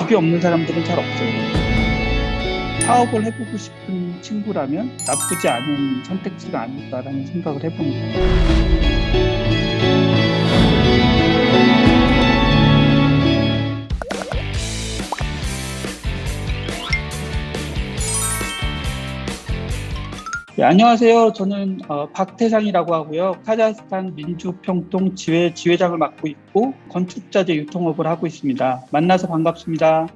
집이 없는 사람들은 잘 없어요. 사업을 해보고 싶은 친구라면 나쁘지 않은 선택지가 아닐까라는 생각을 해봅니다. 네, 안녕하세요. 저는 박태상이라고 하고요. 카자흐스탄 민주평통 지회장을 맡고 있고 건축자재 유통업을 하고 있습니다. 만나서 반갑습니다.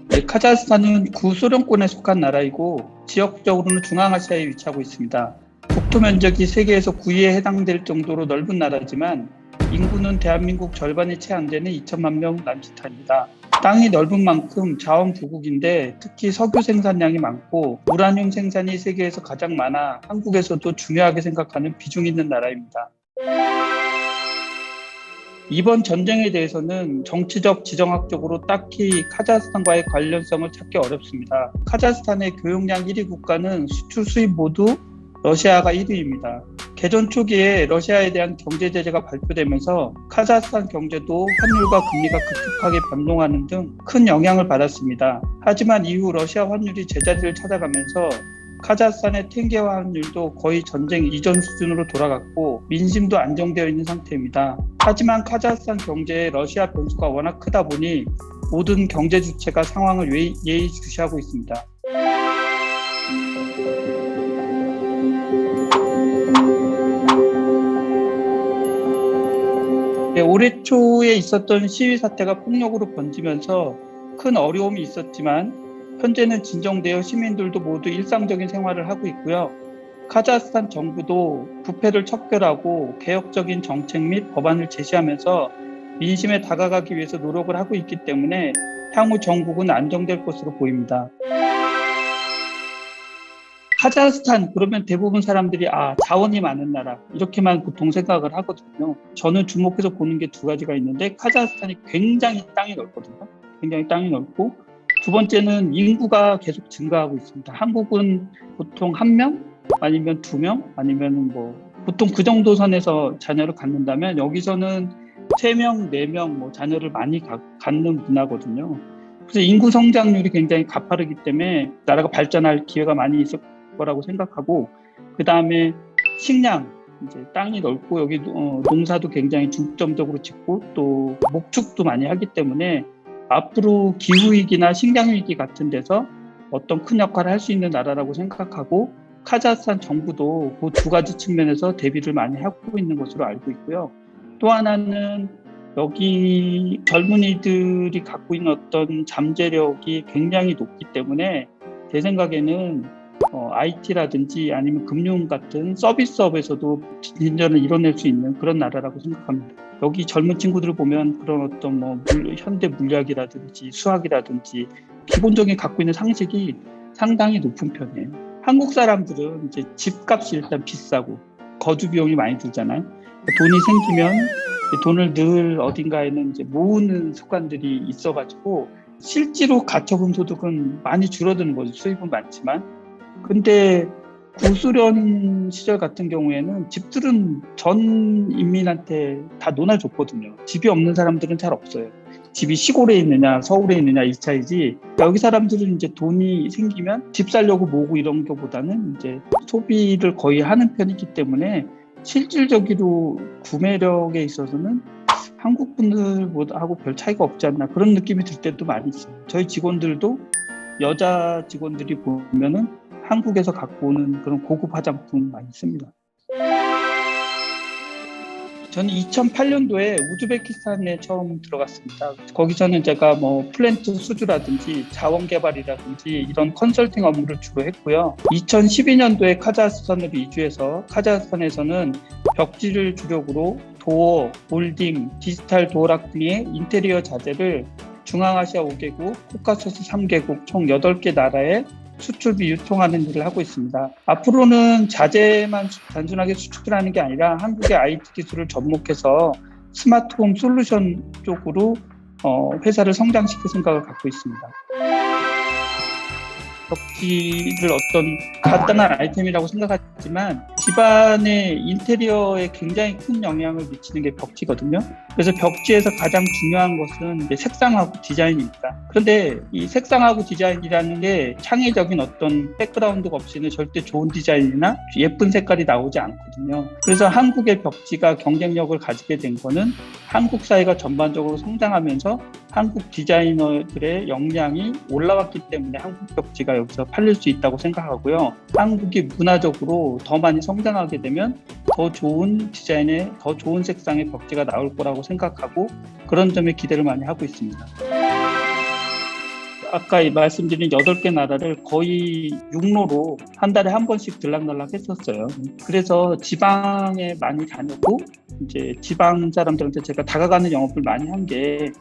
네, 카자흐스탄은 구소련권에 속한 나라이고 지역적으로는 중앙아시아에 위치하고 있습니다. 국토 면적이 세계에서 9위에 해당될 정도로 넓은 나라지만 인구는 대한민국 절반이 채 안 되는 2천만 명 남짓합니다. 땅이 넓은 만큼 자원 부국인데 특히 석유 생산량이 많고 우라늄 생산이 세계에서 가장 많아 한국에서도 중요하게 생각하는 비중 있는 나라입니다. 이번 전쟁에 대해서는 정치적, 지정학적으로 딱히 카자흐스탄과의 관련성을 찾기 어렵습니다. 카자흐스탄의 교역량 1위 국가는 수출 수입 모두 러시아가 1위입니다. 개전 초기에 러시아에 대한 경제 제재가 발표되면서 카자흐스탄 경제도 환율과 금리가 급격하게 변동하는 등 큰 영향을 받았습니다. 하지만 이후 러시아 환율이 제자리를 찾아가면서 카자흐스탄의 탱게화 환율도 거의 전쟁 이전 수준으로 돌아갔고 민심도 안정되어 있는 상태입니다. 하지만 카자흐스탄 경제에 러시아 변수가 워낙 크다 보니 모든 경제 주체가 상황을 예의주시하고 있습니다. 네, 올해 초에 있었던 시위 사태가 폭력으로 번지면서 큰 어려움이 있었지만 현재는 진정되어 시민들도 모두 일상적인 생활을 하고 있고요. 카자흐스탄 정부도 부패를 척결하고 개혁적인 정책 및 법안을 제시하면서 민심에 다가가기 위해서 노력을 하고 있기 때문에 향후 정국은 안정될 것으로 보입니다. 카자흐스탄 그러면 대부분 사람들이 자원이 많은 나라 이렇게만 보통 생각을 하거든요. 저는 주목해서 보는 게 두 가지가 있는데 카자흐스탄이 굉장히 땅이 넓거든요. 굉장히 땅이 넓고 두 번째는 인구가 계속 증가하고 있습니다. 한국은 보통 1명 아니면 2명 아니면 보통 그 정도 선에서 자녀를 갖는다면 여기서는 3명, 4명 자녀를 많이 갖는 문화거든요. 그래서 인구 성장률이 굉장히 가파르기 때문에 나라가 발전할 기회가 많이 있을 거라고 생각하고 그 다음에 식량 이제 땅이 넓고 여기 농사도 굉장히 중점적으로 짓고 또 목축도 많이 하기 때문에 앞으로 기후위기나 식량위기 같은 데서 어떤 큰 역할을 할 수 있는 나라라고 생각하고 카자흐스탄 정부도 그 두 가지 측면에서 대비를 많이 하고 있는 것으로 알고 있고요. 또 하나는 여기 젊은이들이 갖고 있는 어떤 잠재력이 굉장히 높기 때문에 제 생각에는 IT라든지 아니면 금융 같은 서비스업에서도 진전을 이뤄낼 수 있는 그런 나라라고 생각합니다. 여기 젊은 친구들을 보면 그런 어떤 현대 물리학이라든지 수학이라든지 기본적인 갖고 있는 상식이 상당히 높은 편이에요. 한국 사람들은 이제 집값이 일단 비싸고 거주 비용이 많이 들잖아요. 돈이 생기면 돈을 늘 어딘가에는 이제 모으는 습관들이 있어가지고 실제로 가처분 소득은 많이 줄어드는 거죠. 수입은 많지만. 근데 구소련 시절 같은 경우에는 집들은 전 인민한테 다 논아줬거든요. 집이 없는 사람들은 잘 없어요. 집이 시골에 있느냐 서울에 있느냐 이 차이지 여기 사람들은 이제 돈이 생기면 집 살려고 모으고 이런 것보다는 이제 소비를 거의 하는 편이기 때문에 실질적으로 구매력에 있어서는 한국 분들하고 별 차이가 없지 않나 그런 느낌이 들 때도 많이 있어요. 저희 직원들도 여자 직원들이 보면은 한국에서 갖고 오는 그런 고급 화장품 많이 씁니다. 저는 2008년도에 우즈베키스탄에 처음 들어갔습니다. 거기서는 제가 플랜트 수주라든지 자원 개발이라든지 이런 컨설팅 업무를 주로 했고요. 2012년도에 카자흐스탄으로 이주해서 카자흐스탄에서는 벽지를 주력으로 도어, 몰딩, 디지털 도어락 등의 인테리어 자재를 중앙아시아 5개국, 코카소스 3개국 총 8개 나라에 수출 유통하는 일을 하고 있습니다. 앞으로는 자재만 단순하게 수출하는 게 아니라 한국의 IT 기술을 접목해서 스마트홈 솔루션 쪽으로 회사를 성장시킬 생각을 갖고 있습니다. 벽지를 어떤 간단한 아이템이라고 생각하지만 집안의 인테리어에 굉장히 큰 영향을 미치는 게 벽지거든요. 그래서 벽지에서 가장 중요한 것은 이제 색상하고 디자인입니다. 그런데 이 색상하고 디자인이라는 게 창의적인 어떤 백그라운드가 없이는 절대 좋은 디자인이나 예쁜 색깔이 나오지 않거든요. 그래서 한국의 벽지가 경쟁력을 가지게 된 거는 한국 사회가 전반적으로 성장하면서 한국 디자이너들의 역량이 올라왔기 때문에 한국 벽지가 여기서 팔릴 수 있다고 생각하고요. 한국이 문화적으로 더 많이 성장하게 되면 더 좋은 디자인의, 더 좋은 색상의 벽지가 나올 거라고 생각하고 그런 점에 기대를 많이 하고 있습니다. 아까 말씀드린 8개 나라를 거의 육로로 한 달에 한 번씩 들락날락 했었어요. 그래서 지방에 많이 다녔고 이제 지방 사람들한테 제가 다가가는 영업을 많이 한 게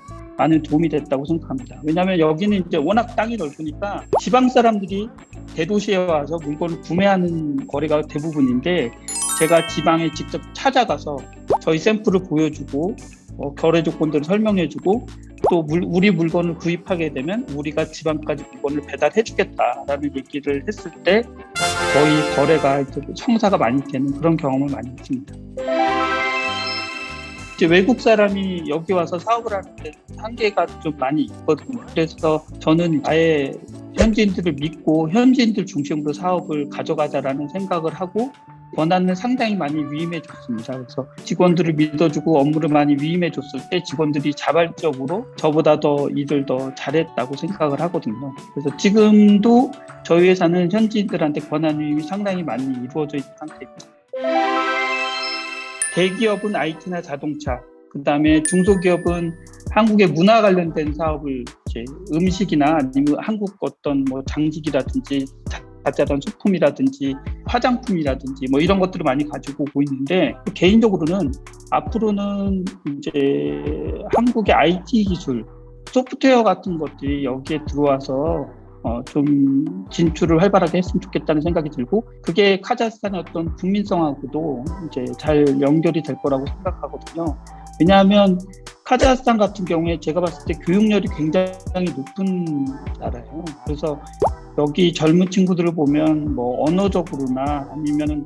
많은 도움이 됐다고 생각합니다. 왜냐하면 여기는 이제 워낙 땅이 넓으니까 지방 사람들이 대도시에 와서 물건을 구매하는 거래가 대부분인데 제가 지방에 직접 찾아가서 저희 샘플을 보여주고 거래 조건들을 설명해주고 또 우리 물건을 구입하게 되면 우리가 지방까지 물건을 배달해주겠다라는 얘기를 했을 때 거의 거래가 성사가 많이 되는 그런 경험을 많이 했습니다. 이제 외국 사람이 여기 와서 사업을 하는데 한계가 좀 많이 있거든요. 그래서 저는 아예 현지인들을 믿고 현지인들 중심으로 사업을 가져가자라는 생각을 하고 권한을 상당히 많이 위임해 줬습니다. 그래서 직원들을 믿어주고 업무를 많이 위임해 줬을 때 직원들이 자발적으로 저보다 더 일을 더 잘했다고 생각을 하거든요. 그래서 지금도 저희 회사는 현지인들한테 권한 위임이 상당히 많이 이루어져 있는 상태입니다. 대기업은 IT나 자동차, 그 다음에 중소기업은 한국의 문화 관련된 사업을 이제 음식이나 아니면 한국 어떤 뭐 장식이라든지 자잘한 소품이라든지 화장품이라든지 뭐 이런 것들을 많이 가지고 오고 있는데 개인적으로는 앞으로는 이제 한국의 IT 기술, 소프트웨어 같은 것들이 여기에 들어와서 좀 진출을 활발하게 했으면 좋겠다는 생각이 들고 그게 카자흐스탄의 어떤 국민성하고도 이제 잘 연결이 될 거라고 생각하거든요. 왜냐하면 카자흐스탄 같은 경우에 제가 봤을 때 교육열이 굉장히 높은 나라예요. 그래서 여기 젊은 친구들을 보면 뭐 언어적으로나 아니면은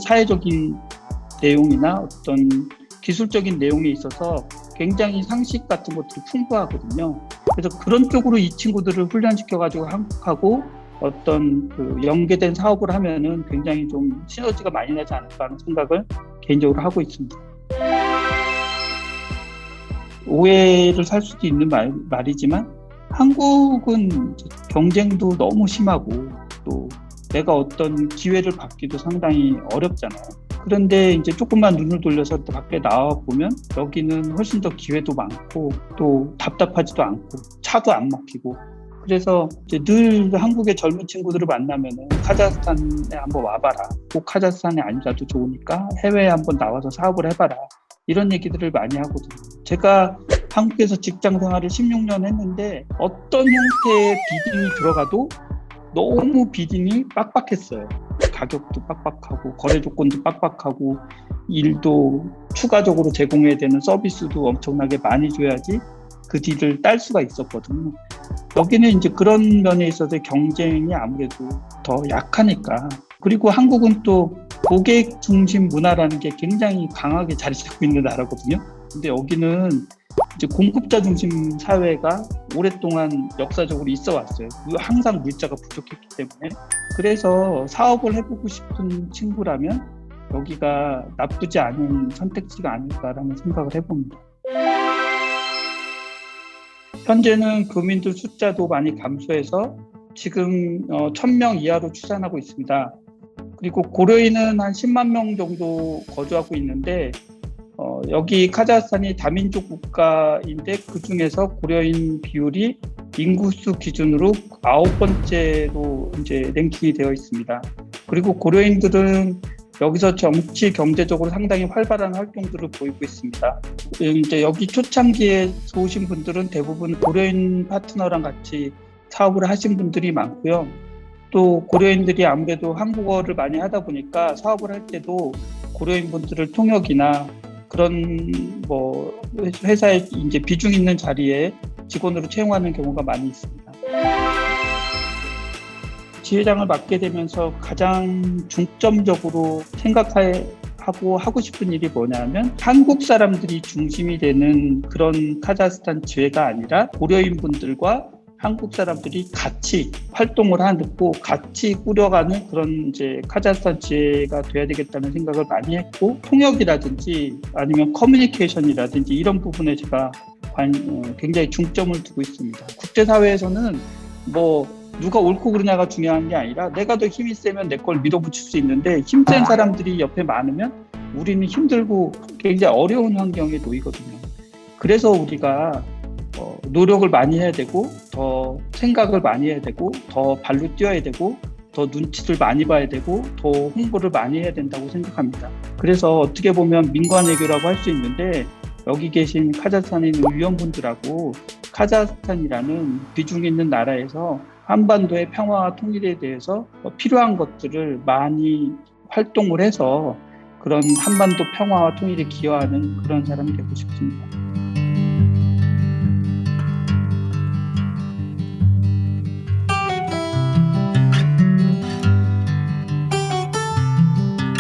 사회적인 내용이나 어떤 기술적인 내용에 있어서 굉장히 상식 같은 것들이 풍부하거든요. 그래서 그런 쪽으로 이 친구들을 훈련시켜가지고 한국하고 어떤 그 연계된 사업을 하면은 굉장히 좀 시너지가 많이 나지 않을까 하는 생각을 개인적으로 하고 있습니다. 오해를 살 수도 있는 말이지만 한국은 경쟁도 너무 심하고 또 내가 어떤 기회를 받기도 상당히 어렵잖아요. 그런데 이제 조금만 눈을 돌려서 또 밖에 나와 보면 여기는 훨씬 더 기회도 많고 또 답답하지도 않고 차도 안 막히고 그래서 이제 늘 한국의 젊은 친구들을 만나면은 카자흐스탄에 한번 와봐라. 꼭 카자흐스탄이 아니라도 좋으니까 해외에 한번 나와서 사업을 해봐라. 이런 얘기들을 많이 하거든요. 제가 한국에서 직장 생활을 16년 했는데 어떤 형태의 비딩이 들어가도 너무 비딩이 빡빡했어요. 가격도 빡빡하고 거래 조건도 빡빡하고 일도 추가적으로 제공해야 되는 서비스도 엄청나게 많이 줘야지 그 딜을 딸 수가 있었거든요. 여기는 이제 그런 면에 있어서 경쟁이 아무래도 더 약하니까 그리고 한국은 또 고객 중심 문화라는 게 굉장히 강하게 자리 잡고 있는 나라거든요. 근데 여기는 이제 공급자 중심 사회가 오랫동안 역사적으로 있어 왔어요. 항상 물자가 부족했기 때문에. 그래서 사업을 해보고 싶은 친구라면 여기가 나쁘지 않은 선택지가 아닐까라는 생각을 해봅니다. 현재는 교민들 숫자도 많이 감소해서 지금 1,000명 이하로 추산하고 있습니다. 그리고 고려인은 한 10만 명 정도 거주하고 있는데 여기 카자흐스탄이 다민족 국가인데 그 중에서 고려인 비율이 인구수 기준으로 9번째로 이제 랭킹이 되어 있습니다. 그리고 고려인들은 여기서 정치 경제적으로 상당히 활발한 활동들을 보이고 있습니다. 이제 여기 초창기에 오신 분들은 대부분 고려인 파트너랑 같이 사업을 하신 분들이 많고요. 또 고려인들이 아무래도 한국어를 많이 하다 보니까 사업을 할 때도 고려인 분들을 통역이나 그런 뭐 회사에 이제 비중 있는 자리에 직원으로 채용하는 경우가 많이 있습니다. 지회장을 맡게 되면서 가장 중점적으로 생각하고 하고 싶은 일이 뭐냐면 한국 사람들이 중심이 되는 그런 카자흐스탄 지회가 아니라 고려인 분들과 한국 사람들이 같이 활동을 하고 같이 꾸려가는 그런 이제 카자흐스탄 지회가 돼야 되겠다는 생각을 많이 했고, 통역이라든지 아니면 커뮤니케이션이라든지 이런 부분에 제가 굉장히 중점을 두고 있습니다. 국제사회에서는 뭐 누가 옳고 그르냐가 중요한 게 아니라 내가 더 힘이 세면 내 걸 밀어붙일 수 있는데, 힘센 사람들이 옆에 많으면 우리는 힘들고 굉장히 어려운 환경에 놓이거든요. 그래서 우리가 노력을 많이 해야 되고, 더 생각을 많이 해야 되고, 더 발로 뛰어야 되고, 더 눈치를 많이 봐야 되고, 더 홍보를 많이 해야 된다고 생각합니다. 그래서 어떻게 보면 민관외교라고 할 수 있는데, 여기 계신 카자흐스탄에 있는 위원분들하고 카자흐스탄이라는 비중 있는 나라에서 한반도의 평화와 통일에 대해서 필요한 것들을 많이 활동을 해서 그런 한반도 평화와 통일에 기여하는 그런 사람이 되고 싶습니다.